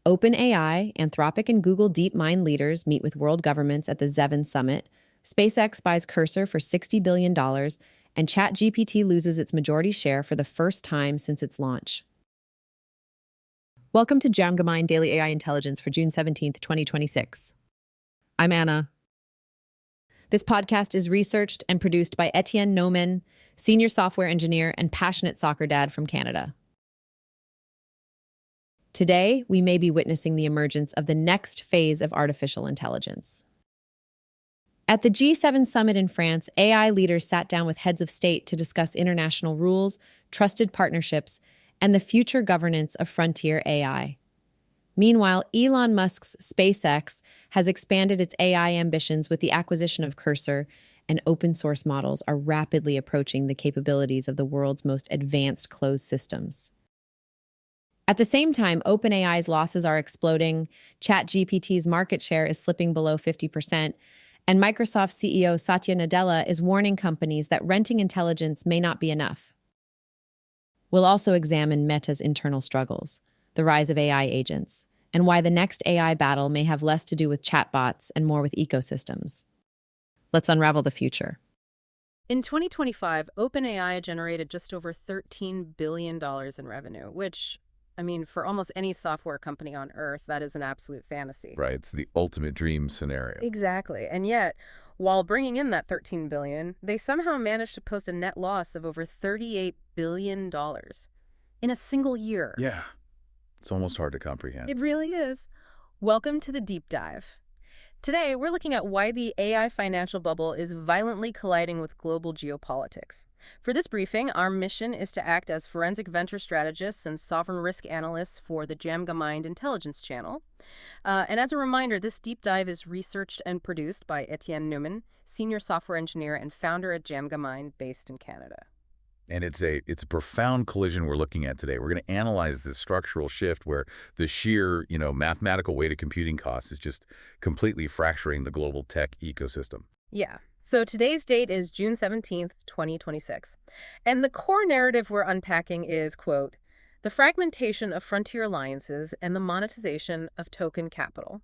OpenAI, Anthropic, and Google DeepMind leaders meet with world governments at the Zevin Summit. SpaceX buys Cursor for $60 billion, and ChatGPT loses its majority share for the first time since its launch. Welcome to DJAMGAMIND Daily AI Intelligence for June 17th, 2026. I'm Anna. This podcast is researched and produced by Etienne Nomen, senior software engineer and passionate soccer dad from Canada. Today, we may be witnessing the emergence of the next phase of artificial intelligence. At the G7 summit in France, AI leaders sat down with heads of state to discuss international rules, trusted partnerships, and the future governance of frontier AI. Meanwhile, Elon Musk's SpaceX has expanded its AI ambitions with the acquisition of Cursor, and open-source models are rapidly approaching the capabilities of the world's most advanced closed systems. At the same time, OpenAI's losses are exploding, ChatGPT's market share is slipping below 50%, and Microsoft CEO Satya Nadella is warning companies that renting intelligence may not be enough. We'll also examine Meta's internal struggles, the rise of AI agents, and why the next AI battle may have less to do with chatbots and more with ecosystems. Let's unravel the future. In 2025, OpenAI generated just over $13 billion in revenue, which, for almost any software company on Earth, that is an absolute fantasy. Right, it's the ultimate dream scenario. Exactly. And yet, while bringing in that $13 billion, they somehow managed to post a net loss of over $38 billion in a single year. Yeah, it's almost hard to comprehend. It really is. Welcome to the Deep Dive. Today, we're looking at why the AI financial bubble is violently colliding with global geopolitics. For this briefing, our mission is to act as forensic venture strategists and sovereign risk analysts for the DJAMGAMIND intelligence channel. And as a reminder, this deep dive is researched and produced by Etienne Nomen, senior software engineer and founder at DJAMGAMIND based in Canada. And it's a profound collision we're looking at today. We're going to analyze this structural shift where the sheer, mathematical weight of computing costs is just completely fracturing the global tech ecosystem. Yeah. So today's date is June 17th, 2026. And the core narrative we're unpacking is, quote, the fragmentation of frontier alliances and the monetization of token capital.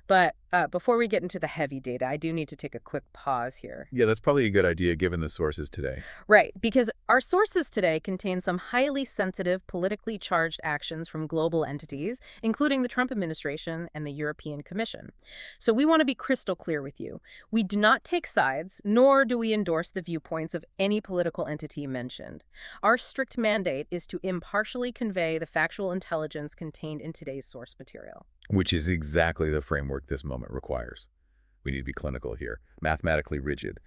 But before we get into the heavy data, I do need to take a quick pause here. Yeah, that's probably a good idea given the sources today. Right, because our sources today contain some highly sensitive, politically charged actions from global entities, including the Trump administration and the European Commission. So we want to be crystal clear with you. We do not take sides, nor do we endorse the viewpoints of any political entity mentioned. Our strict mandate is to impartially convey the factual intelligence contained in today's source material. Which is exactly the framework this moment requires. We need to be clinical here, mathematically rigid.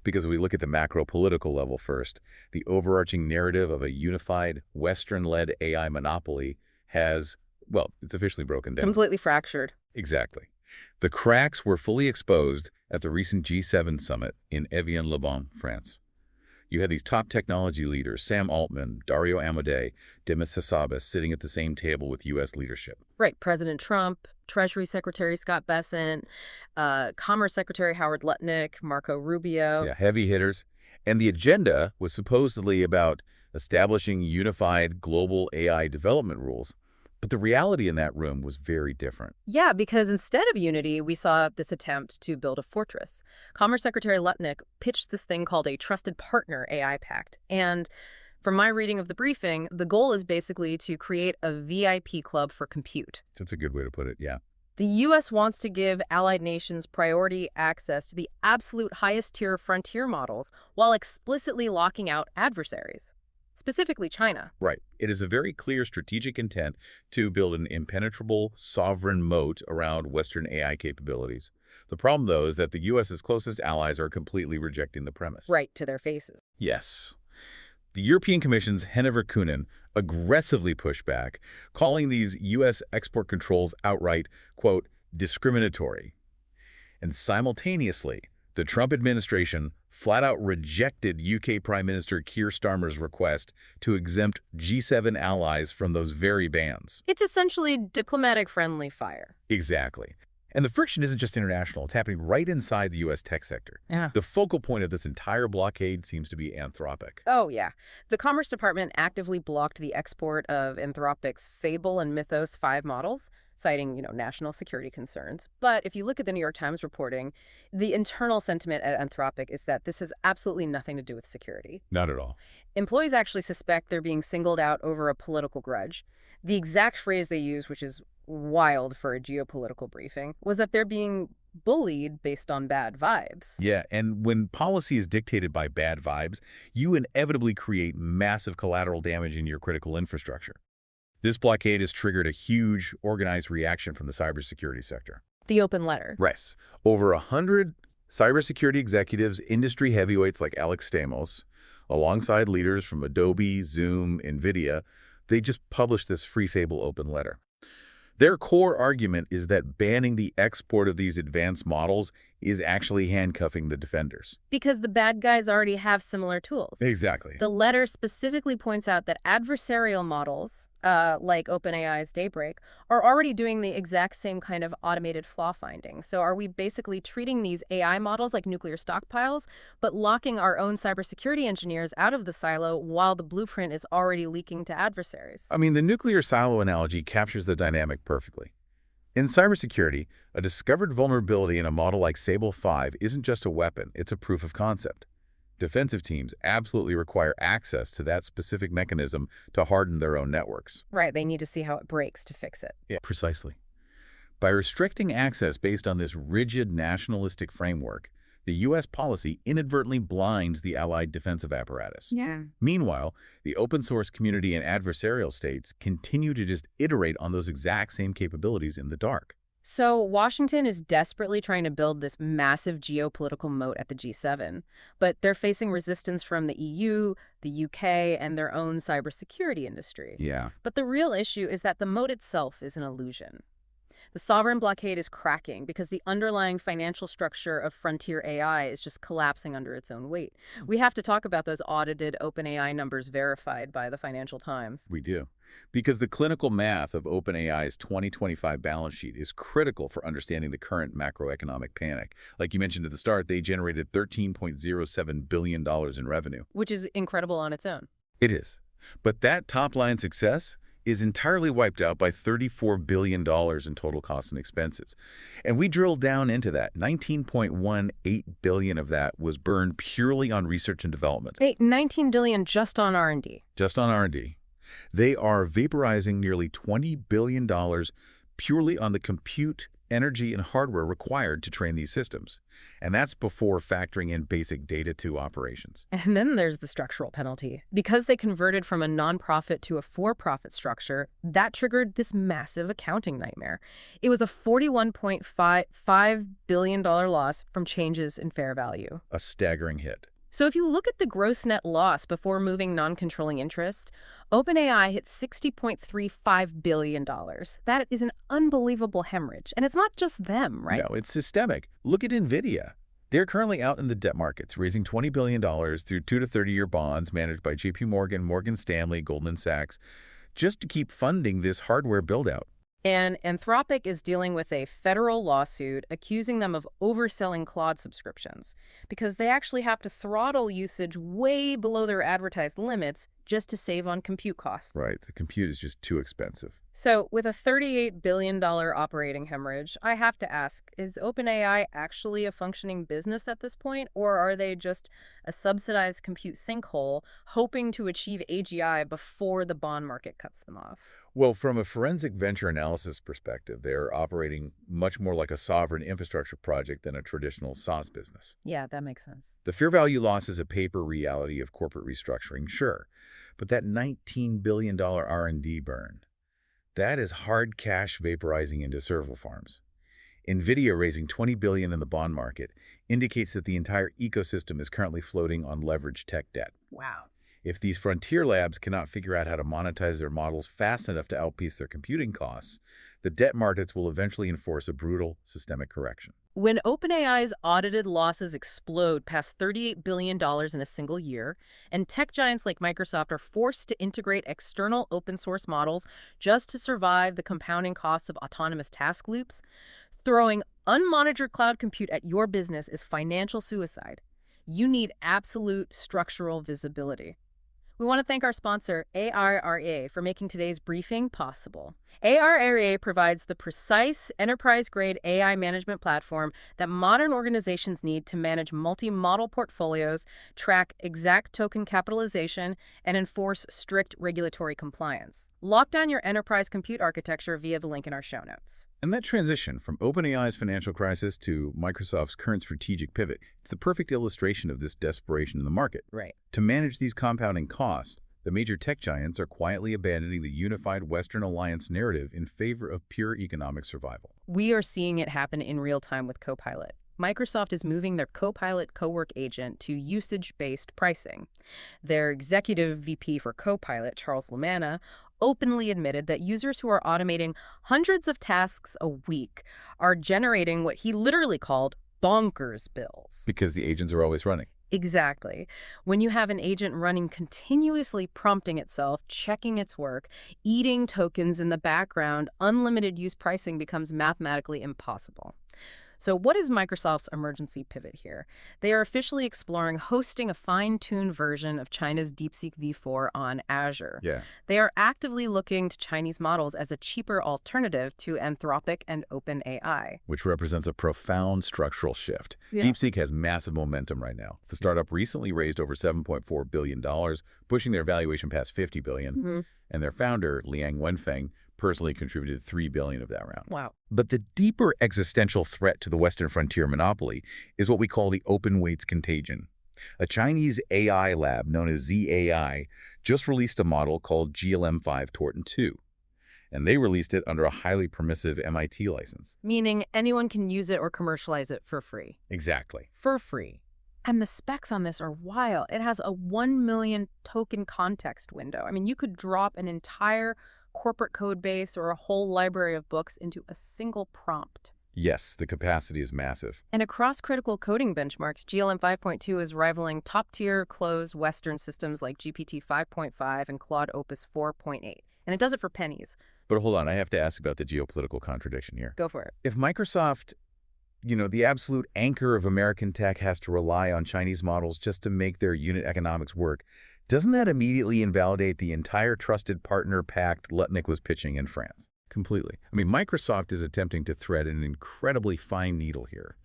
Because we look at the macro-political level first, the overarching narrative of a unified, Western-led AI monopoly has, it's officially broken down. Completely fractured. Exactly. The cracks were fully exposed at the recent G7 summit in Evian-le-Bain, France. You had these top technology leaders, Sam Altman, Dario Amodei, Demis, Hassabis, sitting at the same table with U.S. leadership. Right. President Trump, Treasury Secretary Scott Bessent, Commerce Secretary Howard Lutnick, Marco Rubio. Yeah, heavy hitters. And the agenda was supposedly about establishing unified global AI development rules. But the reality in that room was very different. Yeah, because instead of unity, we saw this attempt to build a fortress. Commerce Secretary Lutnick pitched this thing called a Trusted Partner AI Pact. And from my reading of the briefing, the goal is basically to create a VIP club for compute. That's a good way to put it, yeah. The U.S. wants to give allied nations priority access to the absolute highest tier frontier models while explicitly locking out adversaries. Specifically China. Right. It is a very clear strategic intent to build an impenetrable sovereign moat around Western AI capabilities. The problem, though, is that the U.S.'s closest allies are completely rejecting the premise. Right to their faces. Yes. The European Commission's Henna Virkkunen aggressively pushed back, calling these U.S. export controls outright, quote, discriminatory. And simultaneously, the Trump administration flat-out rejected UK Prime Minister Keir Starmer's request to exempt G7 allies from those very bans. It's essentially diplomatic friendly fire. Exactly. And the friction isn't just international. It's happening right inside the U.S. tech sector. Yeah. The focal point of this entire blockade seems to be Anthropic. Oh, yeah. The Commerce Department actively blocked the export of Anthropic's Fable and Mythos 5 models, citing, national security concerns. But if you look at the New York Times reporting, the internal sentiment at Anthropic is that this has absolutely nothing to do with security. Not at all. Employees actually suspect they're being singled out over a political grudge. The exact phrase they use, which is wild for a geopolitical briefing, was that they're being bullied based on bad vibes. Yeah, and when policy is dictated by bad vibes, you inevitably create massive collateral damage in your critical infrastructure. This blockade has triggered a huge, organized reaction from the cybersecurity sector. The open letter. Right. Over 100 cybersecurity executives, industry heavyweights like Alex Stamos, alongside leaders from Adobe, Zoom, NVIDIA, they just published this free Fable open letter. Their core argument is that banning the export of these advanced models is actually handcuffing the defenders. Because the bad guys already have similar tools. Exactly. The letter specifically points out that adversarial models, like OpenAI's Daybreak, are already doing the exact same kind of automated flaw finding. So are we basically treating these AI models like nuclear stockpiles, but locking our own cybersecurity engineers out of the silo while the blueprint is already leaking to adversaries? I mean, the nuclear silo analogy captures the dynamic perfectly. In cybersecurity, a discovered vulnerability in a model like Fable 5 isn't just a weapon, it's a proof of concept. Defensive teams absolutely require access to that specific mechanism to harden their own networks. Right, they need to see how it breaks to fix it. Yeah, precisely. By restricting access based on this rigid nationalistic framework, the U.S. policy inadvertently blinds the allied defensive apparatus. Yeah. Meanwhile, the open source community and adversarial states continue to just iterate on those exact same capabilities in the dark. So Washington is desperately trying to build this massive geopolitical moat at the G7, but they're facing resistance from the EU, the UK, and their own cybersecurity industry. Yeah. But the real issue is that the moat itself is an illusion. The sovereign blockade is cracking because the underlying financial structure of frontier AI is just collapsing under its own weight. We have to talk about those audited OpenAI numbers verified by the Financial Times. We do. Because the clinical math of OpenAI's 2025 balance sheet is critical for understanding the current macroeconomic panic. Like you mentioned at the start, they generated $13.07 billion in revenue. Which is incredible on its own. It is. But that top-line success is entirely wiped out by $34 billion in total costs and expenses. And we drilled down into that. $19.18 billion of that was burned purely on research and development. Hey, $19 billion just on R&D. Just on R&D. They are vaporizing nearly $20 billion purely on the compute, energy, and hardware required to train these systems. And that's before factoring in basic data to operations. And then there's the structural penalty. Because they converted from a nonprofit to a for-profit structure, that triggered this massive accounting nightmare. It was a $41.5 billion loss from changes in fair value. A staggering hit. So if you look at the gross net loss before moving non-controlling interest, OpenAI hit $60.35 billion. That is an unbelievable hemorrhage. And it's not just them, right? No, it's systemic. Look at NVIDIA. They're currently out in the debt markets, raising $20 billion through 2 to 30-year bonds managed by JP Morgan, Morgan Stanley, Goldman Sachs, just to keep funding this hardware build-out. And Anthropic is dealing with a federal lawsuit accusing them of overselling Claude subscriptions because they actually have to throttle usage way below their advertised limits just to save on compute costs. Right. The compute is just too expensive. So with a $38 billion operating hemorrhage, I have to ask, is OpenAI actually a functioning business at this point, or are they just a subsidized compute sinkhole hoping to achieve AGI before the bond market cuts them off? Well, from a forensic venture analysis perspective, they're operating much more like a sovereign infrastructure project than a traditional SaaS business. Yeah, that makes sense. The fair value loss is a paper reality of corporate restructuring, sure, but that $19 billion R&D burn, that is hard cash vaporizing into server farms. NVIDIA raising $20 billion in the bond market indicates that the entire ecosystem is currently floating on leveraged tech debt. Wow. If these frontier labs cannot figure out how to monetize their models fast enough to outpace their computing costs, the debt markets will eventually enforce a brutal systemic correction. When OpenAI's audited losses explode past $38 billion in a single year, and tech giants like Microsoft are forced to integrate external open source models just to survive the compounding costs of autonomous task loops, throwing unmonitored cloud compute at your business is financial suicide. You need absolute structural visibility. We want to thank our sponsor, AIRA, for making today's briefing possible. ARAA provides the precise enterprise-grade AI management platform that modern organizations need to manage multi-model portfolios, track exact token capitalization, and enforce strict regulatory compliance. Lock down your enterprise compute architecture via the link in our show notes. And that transition from OpenAI's financial crisis to Microsoft's current strategic pivot, it's the perfect illustration of this desperation in the market. Right. To manage these compounding costs, the major tech giants are quietly abandoning the unified Western alliance narrative in favor of pure economic survival. We are seeing it happen in real time with Copilot. Microsoft is moving their Copilot Cowork agent to usage-based pricing. Their executive VP for Copilot, Charles Lamanna, openly admitted that users who are automating hundreds of tasks a week are generating what he literally called bonkers bills. Because the agents are always running. Exactly. When you have an agent running continuously prompting itself, checking its work, eating tokens in the background, unlimited use pricing becomes mathematically impossible. So what is Microsoft's emergency pivot here? They are officially exploring hosting a fine-tuned version of China's DeepSeek v4 on Azure. Yeah. They are actively looking to Chinese models as a cheaper alternative to Anthropic and OpenAI. Which represents a profound structural shift. Yeah. DeepSeek has massive momentum right now. The startup recently raised over $7.4 billion, pushing their valuation past $50 billion. And their founder, Liang Wenfeng, personally contributed $3 billion of that round. Wow. But the deeper existential threat to the Western frontier monopoly is what we call the open weights contagion. A Chinese AI lab known as ZAI just released a model called GLM-5 Torton 2, and they released it under a highly permissive MIT license. Meaning anyone can use it or commercialize it for free. Exactly. For free. And the specs on this are wild. It has a 1 million token context window. I mean, you could drop an entire corporate code base or a whole library of books into a single prompt. Yes, the capacity is massive. And across critical coding benchmarks, GLM 5.2 is rivaling top-tier closed Western systems like GPT-5.5 and Claude Opus 4.8. And it does it for pennies. But hold on, I have to ask about the geopolitical contradiction here. Go for it. If Microsoft, the absolute anchor of American tech, has to rely on Chinese models just to make their unit economics work, doesn't that immediately invalidate the entire trusted partner pact Lutnick was pitching in France? Completely. I mean, Microsoft is attempting to thread an incredibly fine needle here.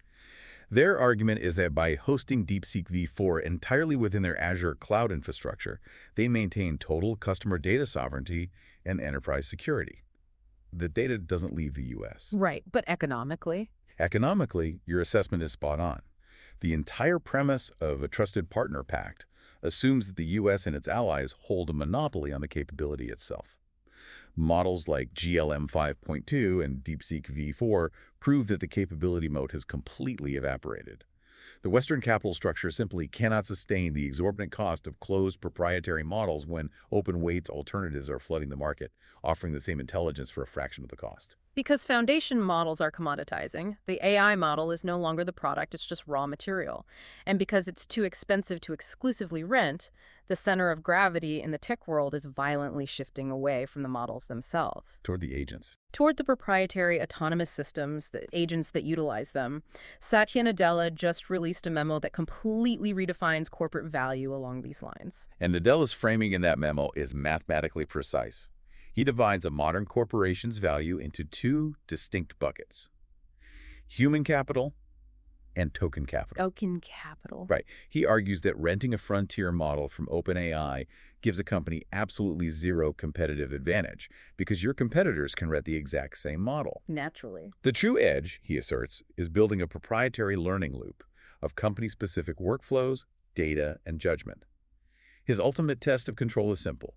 Their argument is that by hosting DeepSeek v4 entirely within their Azure cloud infrastructure, they maintain total customer data sovereignty and enterprise security. The data doesn't leave the U.S. Right, but economically? Economically, your assessment is spot on. The entire premise of a trusted partner pact assumes that the U.S. and its allies hold a monopoly on the capability itself. Models like GLM 5.2 and DeepSeek v4 prove that the capability moat has completely evaporated. The Western capital structure simply cannot sustain the exorbitant cost of closed proprietary models when open weights alternatives are flooding the market, offering the same intelligence for a fraction of the cost. Because foundation models are commoditizing, the AI model is no longer the product, it's just raw material. And because it's too expensive to exclusively rent, the center of gravity in the tech world is violently shifting away from the models themselves. Toward the agents. Toward the proprietary autonomous systems, the agents that utilize them. Satya Nadella just released a memo that completely redefines corporate value along these lines. And Nadella's framing in that memo is mathematically precise. He divides a modern corporation's value into two distinct buckets: human capital and token capital. Token capital. Right. He argues that renting a frontier model from OpenAI gives a company absolutely zero competitive advantage because your competitors can rent the exact same model. Naturally. The true edge, he asserts, is building a proprietary learning loop of company-specific workflows, data, and judgment. His ultimate test of control is simple.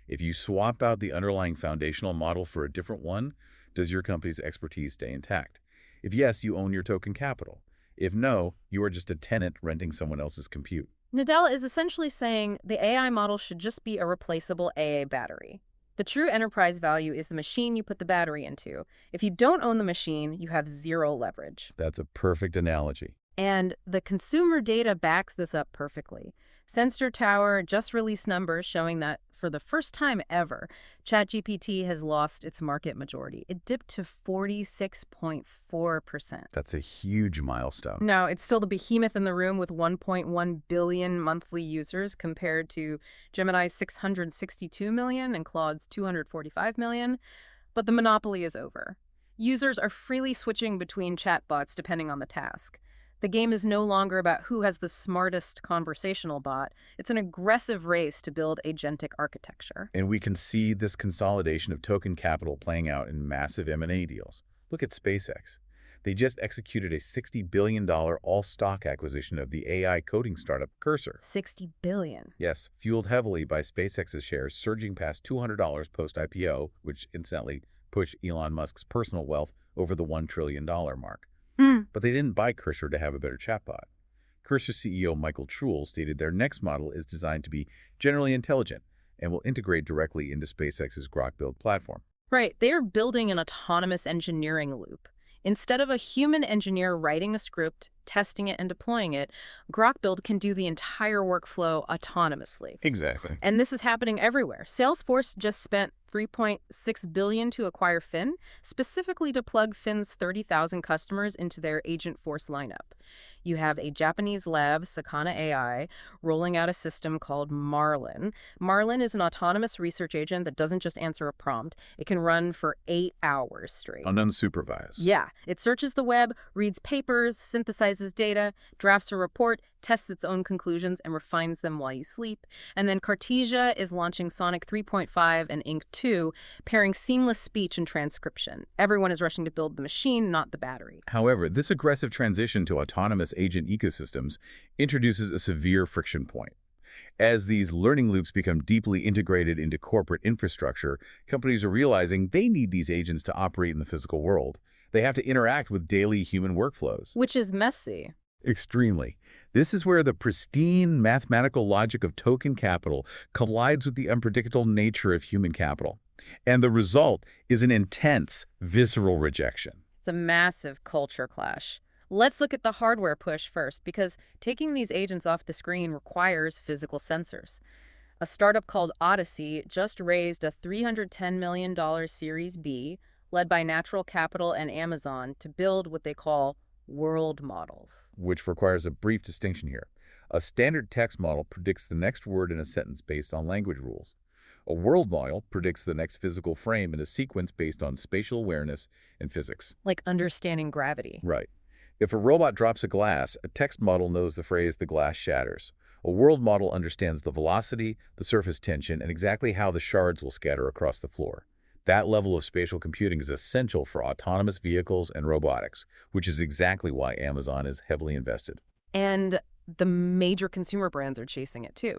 If you swap out the underlying foundational model for a different one, does your company's expertise stay intact? If yes, you own your token capital. If no, you are just a tenant renting someone else's compute. Nadella is essentially saying the AI model should just be a replaceable AA battery. The true enterprise value is the machine you put the battery into. If you don't own the machine, you have zero leverage. That's a perfect analogy. And the consumer data backs this up perfectly. Sensor Tower just released numbers showing that for the first time ever, ChatGPT has lost its market majority. It dipped to 46.4%. That's a huge milestone. No, it's still the behemoth in the room with 1.1 billion monthly users compared to Gemini's 662 million and Claude's 245 million. But the monopoly is over. Users are freely switching between chatbots depending on the task. The game is no longer about who has the smartest conversational bot. It's an aggressive race to build agentic architecture. And we can see this consolidation of token capital playing out in massive M&A deals. Look at SpaceX. They just executed a $60 billion all-stock acquisition of the AI coding startup Cursor. $60 billion. Yes, fueled heavily by SpaceX's shares surging past $200 post-IPO, which incidentally pushed Elon Musk's personal wealth over the $1 trillion mark. But they didn't buy Cursor to have a better chatbot. Cursor CEO Michael Truel stated their next model is designed to be generally intelligent and will integrate directly into SpaceX's Grok Build platform. Right, they are building an autonomous engineering loop. Instead of a human engineer writing a script, testing it, and deploying it, Grok Build can do the entire workflow autonomously. Exactly. And this is happening everywhere. Salesforce just spent $3.6 billion to acquire Fin, specifically to plug Fin's 30,000 customers into their Agentforce lineup. You have a Japanese lab, Sakana AI, rolling out a system called Marlin. Marlin is an autonomous research agent that doesn't just answer a prompt. It can run for 8 hours straight. Unsupervised. Yeah. It searches the web, reads papers, synthesizes data, drafts a report, tests its own conclusions, and refines them while you sleep. And then Cartesia is launching Sonic 3.5 and Ink 2, pairing seamless speech and transcription. Everyone is rushing to build the machine, not the battery. However, this aggressive transition to autonomous agent ecosystems introduces a severe friction point. As these learning loops become deeply integrated into corporate infrastructure, companies are realizing they need these agents to operate in the physical world. They have to interact with daily human workflows. Which is messy. Extremely. This is where the pristine mathematical logic of token capital collides with the unpredictable nature of human capital. And the result is an intense, visceral rejection. It's a massive culture clash. Let's look at the hardware push first, because taking these agents off the screen requires physical sensors. A startup called Odyssey just raised a $310 million Series B, led by Natural Capital and Amazon, to build what they call world models. Which requires a brief distinction here. A standard text model predicts the next word in a sentence based on language rules. A world model predicts the next physical frame in a sequence based on spatial awareness and physics. Like understanding gravity. Right. If a robot drops a glass, a text model knows the phrase "the glass shatters." A world model understands the velocity, the surface tension, and exactly how the shards will scatter across the floor. That level of spatial computing is essential for autonomous vehicles and robotics, which is exactly why Amazon is heavily invested. And the major consumer brands are chasing it too.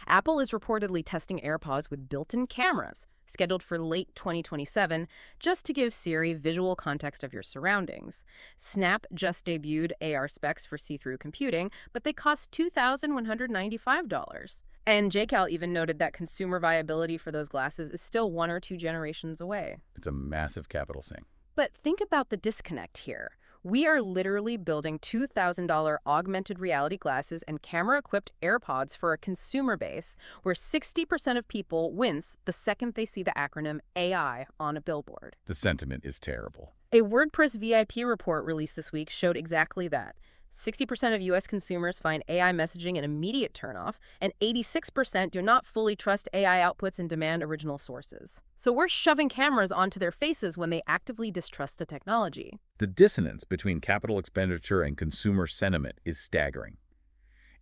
Apple is reportedly testing AirPods with built-in cameras, scheduled for late 2027, just to give Siri visual context of your surroundings. Snap just debuted AR specs for see-through computing, but they cost $2,195. And JCal even noted that consumer viability for those glasses is still 1 or 2 generations away. It's a massive capital sink. But think about the disconnect here. We are literally building $2,000 augmented reality glasses and camera-equipped AirPods for a consumer base where 60% of people wince the second they see the acronym AI on a billboard. The sentiment is terrible. A WordPress VIP report released this week showed exactly that. 60% of U.S. consumers find AI messaging an immediate turnoff, and 86% do not fully trust AI outputs and demand original sources. So we're shoving cameras onto their faces when they actively distrust the technology. The dissonance between capital expenditure and consumer sentiment is staggering.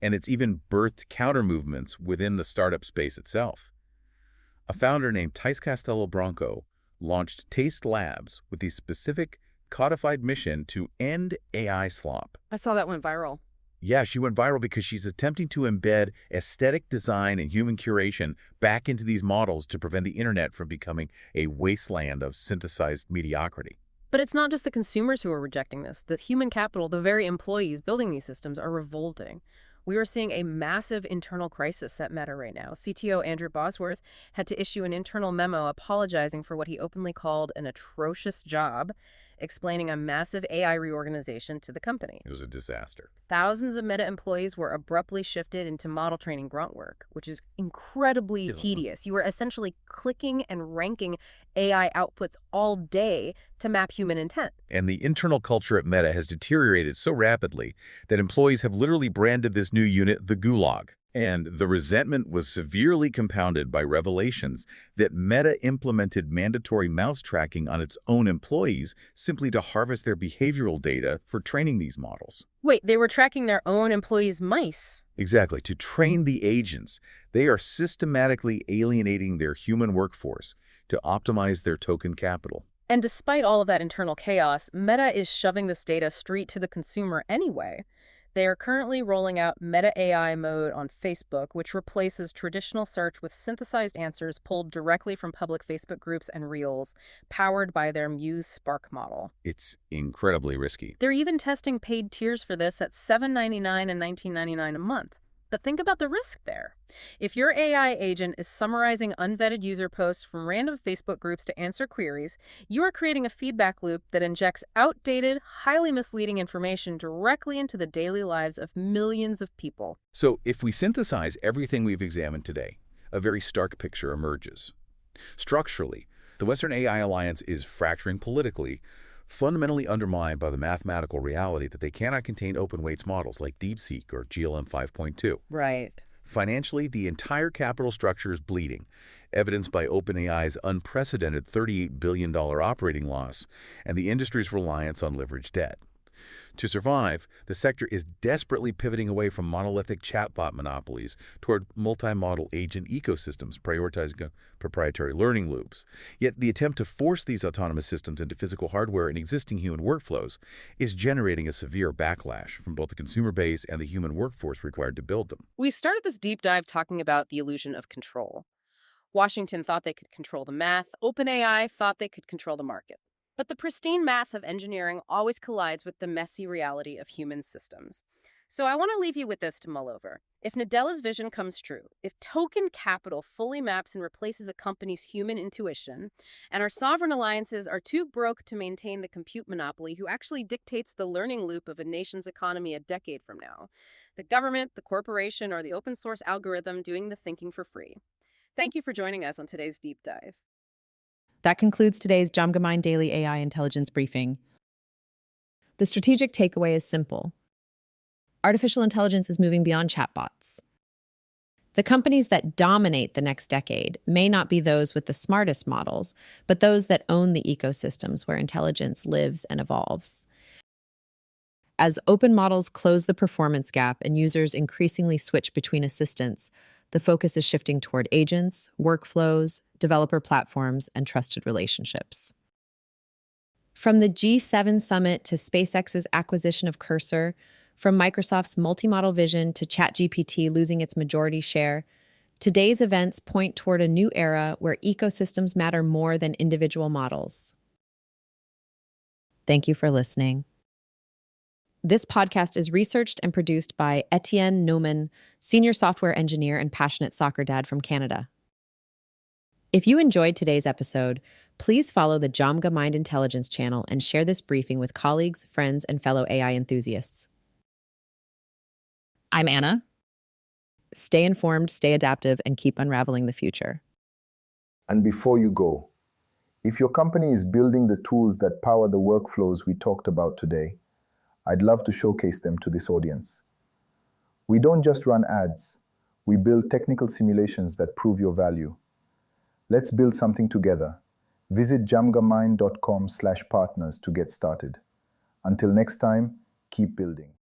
And it's even birthed counter-movements within the startup space itself. A founder named Thais Castello Branco launched Taste Labs with the specific codified mission to end AI slop. I saw that went viral. Yeah, she went viral because she's attempting to embed aesthetic design and human curation back into these models to prevent the internet from becoming a wasteland of synthesized mediocrity. But it's not just the consumers who are rejecting this. The human capital, the very employees building these systems, are revolting. We are seeing a massive internal crisis at Meta right now. CTO Andrew Bosworth had to issue an internal memo apologizing for what he openly called an atrocious job, explaining a massive AI reorganization to the company. It was a disaster. Thousands of Meta employees were abruptly shifted into model training grunt work, which is incredibly tedious. You are essentially clicking and ranking AI outputs all day to map human intent. And the internal culture at Meta has deteriorated so rapidly that employees have literally branded this new unit the Gulag. And the resentment was severely compounded by revelations that Meta implemented mandatory mouse tracking on its own employees simply to harvest their behavioral data for training these models. Wait, they were tracking their own employees' mice? Exactly. To train the agents, they are systematically alienating their human workforce to optimize their token capital. And despite all of that internal chaos, Meta is shoving this data straight to the consumer anyway. They are currently rolling out Meta AI mode on Facebook, which replaces traditional search with synthesized answers pulled directly from public Facebook groups and Reels, powered by their Muse Spark model. It's incredibly risky. They're even testing paid tiers for this at $7.99 and $19.99 a month. But think about the risk there. If your AI agent is summarizing unvetted user posts from random Facebook groups to answer queries, you are creating a feedback loop that injects outdated, highly misleading information directly into the daily lives of millions of people. So if we synthesize everything we've examined today, a very stark picture emerges. Structurally, the Western AI alliance is fracturing politically, fundamentally undermined by the mathematical reality that they cannot contain open weights models like DeepSeek or GLM 5.2. Right. Financially, the entire capital structure is bleeding, evidenced by OpenAI's unprecedented $38 billion operating loss and the industry's reliance on leveraged debt. To survive, the sector is desperately pivoting away from monolithic chatbot monopolies toward multi-model agent ecosystems, prioritizing proprietary learning loops. Yet the attempt to force these autonomous systems into physical hardware and existing human workflows is generating a severe backlash from both the consumer base and the human workforce required to build them. We started this deep dive talking about the illusion of control. Washington thought they could control the math. OpenAI thought they could control the market. But the pristine math of engineering always collides with the messy reality of human systems. So I want to leave you with this to mull over. If Nadella's vision comes true, if token capital fully maps and replaces a company's human intuition, and our sovereign alliances are too broke to maintain the compute monopoly who actually dictates the learning loop of a nation's economy a decade from now, the government, the corporation, or the open source algorithm doing the thinking for free. Thank you for joining us on today's deep dive. That concludes today's DJAMGAMIND Daily AI Intelligence Briefing. The strategic takeaway is simple. Artificial intelligence is moving beyond chatbots. The companies that dominate the next decade may not be those with the smartest models, but those that own the ecosystems where intelligence lives and evolves. As open models close the performance gap and users increasingly switch between assistants, the focus is shifting toward agents, workflows, developer platforms, and trusted relationships. From the G7 summit to SpaceX's acquisition of Cursor, from Microsoft's multi-model vision to ChatGPT losing its majority share, today's events point toward a new era where ecosystems matter more than individual models. Thank you for listening. This podcast is researched and produced by Etienne Neumann, senior software engineer and passionate soccer dad from Canada. If you enjoyed today's episode, please follow the DJAMGAMIND Intelligence channel and share this briefing with colleagues, friends, and fellow AI enthusiasts. I'm Anna. Stay informed, stay adaptive, and keep unraveling the future. And before you go, if your company is building the tools that power the workflows we talked about today, I'd love to showcase them to this audience. We don't just run ads, we build technical simulations that prove your value. Let's build something together. Visit jamgamind.com/partners to get started. Until next time, keep building.